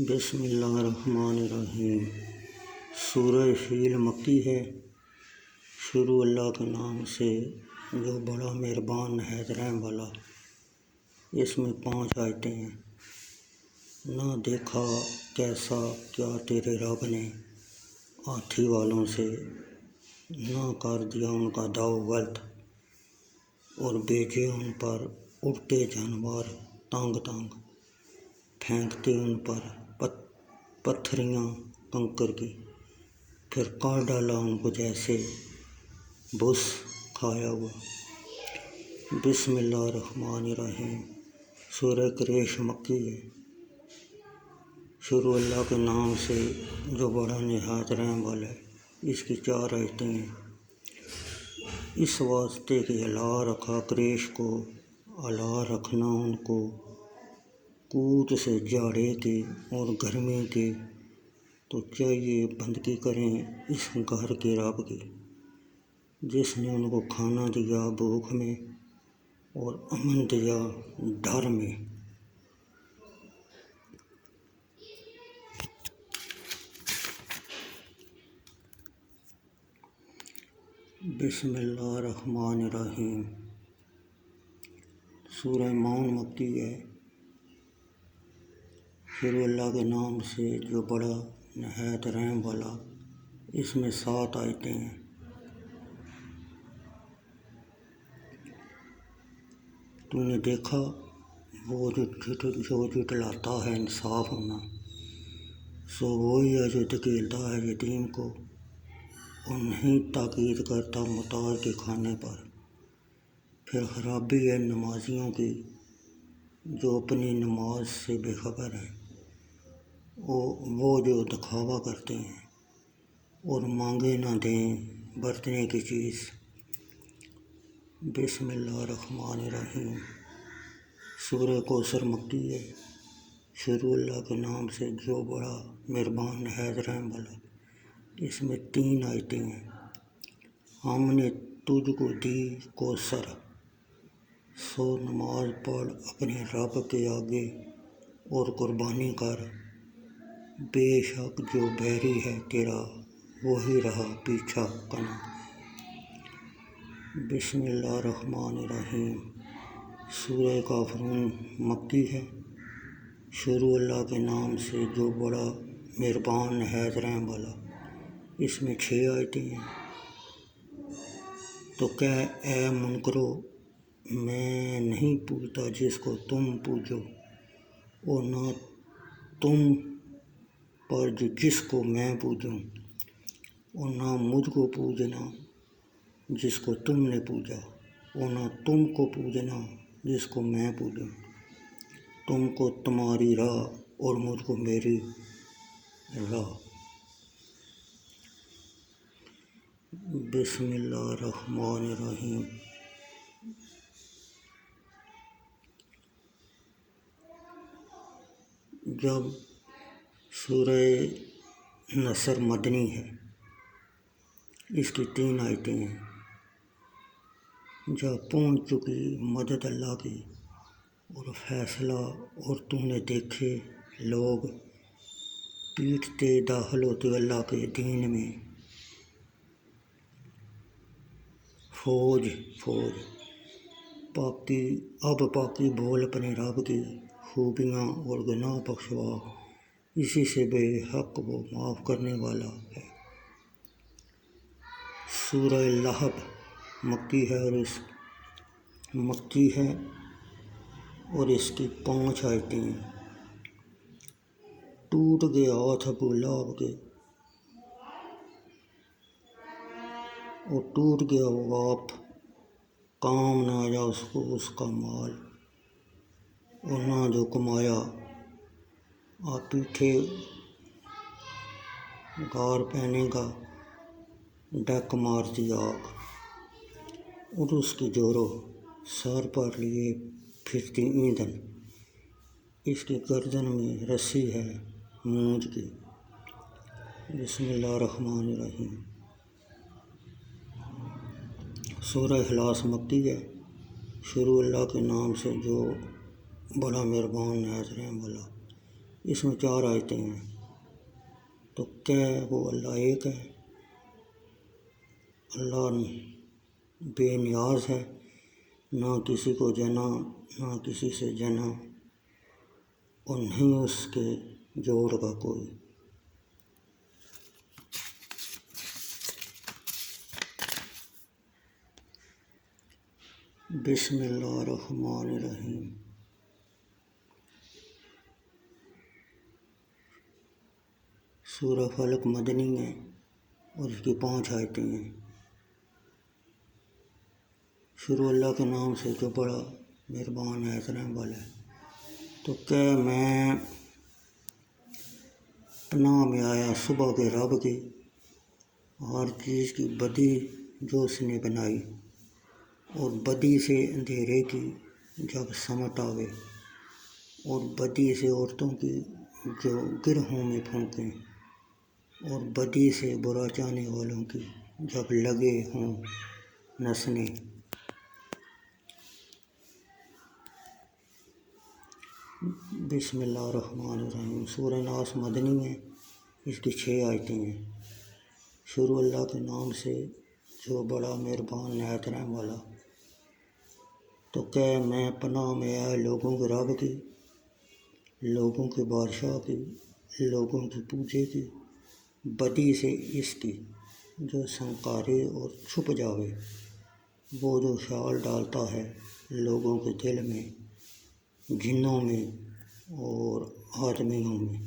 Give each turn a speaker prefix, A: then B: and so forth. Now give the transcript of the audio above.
A: بسم اللہ الرحمن الرحیم۔ سورہ فیل مکی ہے۔ شروع اللہ کے نام سے جو بڑا مہربان نہایت رحم والا۔ اس میں 5 آیتیں ہیں۔ نہ دیکھا کیسا کیا تیرے رب نے ہاتھی والوں سے نہ کر دیا ان کا داؤ غلط، اور بھیجے ان پر اڑتے جانور تنگ تنگ، پھینکتے ان پر پتھریاں کنکر کی، پھر کاٹ ڈالا ان کو جیسے بھس کھایا ہوا۔ بسم اللہ الرحمن الرحیم۔ سورہ قریش مکی ہے۔ شروع اللہ کے نام سے جو بڑا نہایت رحم والا ہے۔ اس کی 4 آیتیں ہیں۔ اس واسطے کہ الا رکھا قریش کو، الا رکھنا ان کو قوت سے جاڑے کے اور گرمی کے، تو چاہیے بندگی کریں اس گھر کے رب کی، جس نے ان کو کھانا دیا بھوک میں اور امن دیا ڈر میں۔ بسم اللہ الرحمن الرحیم۔ سورہ مون مکی ہے۔ شروع اللہ کے نام سے جو بڑا نہایت رحم والا۔ اس میں 7 آیتیں ہیں۔ تو نے دیکھا وہ جو جٹلاتا ہے انصاف ہونا، سو وہی ہے جو دھکیلتا ہے یتیم کو، اور نہیں تاکید کرتا محتاج کے کھانے پر۔ پھر خرابی ہے نمازیوں کی جو اپنی نماز سے بے خبر ہیں، وہ جو دکھاوا کرتے ہیں اور مانگے نہ دیں برتنے کی چیز۔ بسم اللہ الرحمن الرحیم۔ سورہ کوثر مکی ہے۔ شروع اللہ کے نام سے جو بڑا مہربان نہایت رحم والا۔ اس میں 3 آیتیں ہیں۔ ہم نے تجھ کو دی کوثر، سو نماز پڑھ اپنے رب کے آگے اور قربانی کر، بے شک جو بحری ہے تیرا وہی رہا پیچھا کنا۔ بسم اللہ الرحمن الرحیم۔ سورہ کافرون مکی ہے۔ شروع اللہ کے نام سے جو بڑا مہربان نہایت رحم والا۔ اس میں 6 آیتیں ہیں۔ تو کہ اے منکرو، میں نہیں پوجتا جس کو تم پوجو، اور نہ تم پر جس کو میں پوجوں، اور نہ مجھ کو پوجنا جس کو تم نے پوجا، اور نہ تم کو پوجنا جس کو میں پوجوں۔ تم کو تمہاری راہ اور مجھ کو میری راہ۔ بسم اللہ الرحمن الرحیم۔ جب سورہ نصر مدنی ہے۔ اس کی 3 آیتیں ہیں۔ جب پہنچ چکی مدد اللہ کی اور فیصلہ، اور تو نے دیکھے لوگ پیٹتے داخل ہوتے اللہ کے دین میں، فوج پاکی، اب پاکی بول اپنے رب کی خوبیاں اور گناہ بخشوا، اسی سے بے حق وہ معاف کرنے والا ہے۔ سورہ لہب مکی ہے اور اس کی 5 آیتیں ہیں۔ ٹوٹ گیا ہاتھ ابو لہب کے، اور ٹوٹ گیا وہ باپ، کام نہ آیا اس کو اس کا مال، اور نہ جو کمایا، پیٹھے گار پہنے گا، ڈک مار دی آگ، اور اس کی جورو سر پر لیے پھرتی ایندھن، اس کی گردن میں رسی ہے مونج کی۔ بسم اللہ الرحمن الرحیم۔ سورہ اخلاص مکی ہے۔ شروع اللہ کے نام سے جو بڑا مہربان نہایت رحم والا۔ اس میں 4 آیتیں ہیں۔ تو کیا وہ اللہ ایک ہے؟ اللہ بے نیاز ہے، نہ کسی کو جنا نہ کسی سے جنا، اور نہیں اس کے جوڑ کا کوئی۔ بسم اللہ الرحمن الرحیم۔ سورہ فلق مدنی ہے اور اس کی 5 آیتیں ہیں۔ شروع اللہ کے نام سے جو بڑا مہربان ہے، رحم والا ہے۔ تو کیا میں پناہ میں آیا صبح کے رب کی، ہر چیز کی بدی جو اس نے بنائی، اور بدی سے اندھیرے کی جب سمٹ آوے، اور بدی سے عورتوں کی جو گرہوں میں پھونکیں، اور بدی سے برا چاہنے والوں کی جب لگے ہوں نسنے۔ بسم اللہ الرحمن الرحیم۔ سورہ ناس مدنی ہے، اس کی 6 آیتیں ہیں۔ شروع اللہ کے نام سے جو بڑا مہربان نہایت رحم والا۔ تو کیا میں پناہ میں آیا لوگوں کے رب کی، لوگوں کے بادشاہ کی، لوگوں کی پوجے کی، بدی سے اس کی جو سنکارے اور چھپ جاوے، وہ جو خیال ڈالتا ہے لوگوں کے دل میں، جنوں میں اور آدمیوں میں۔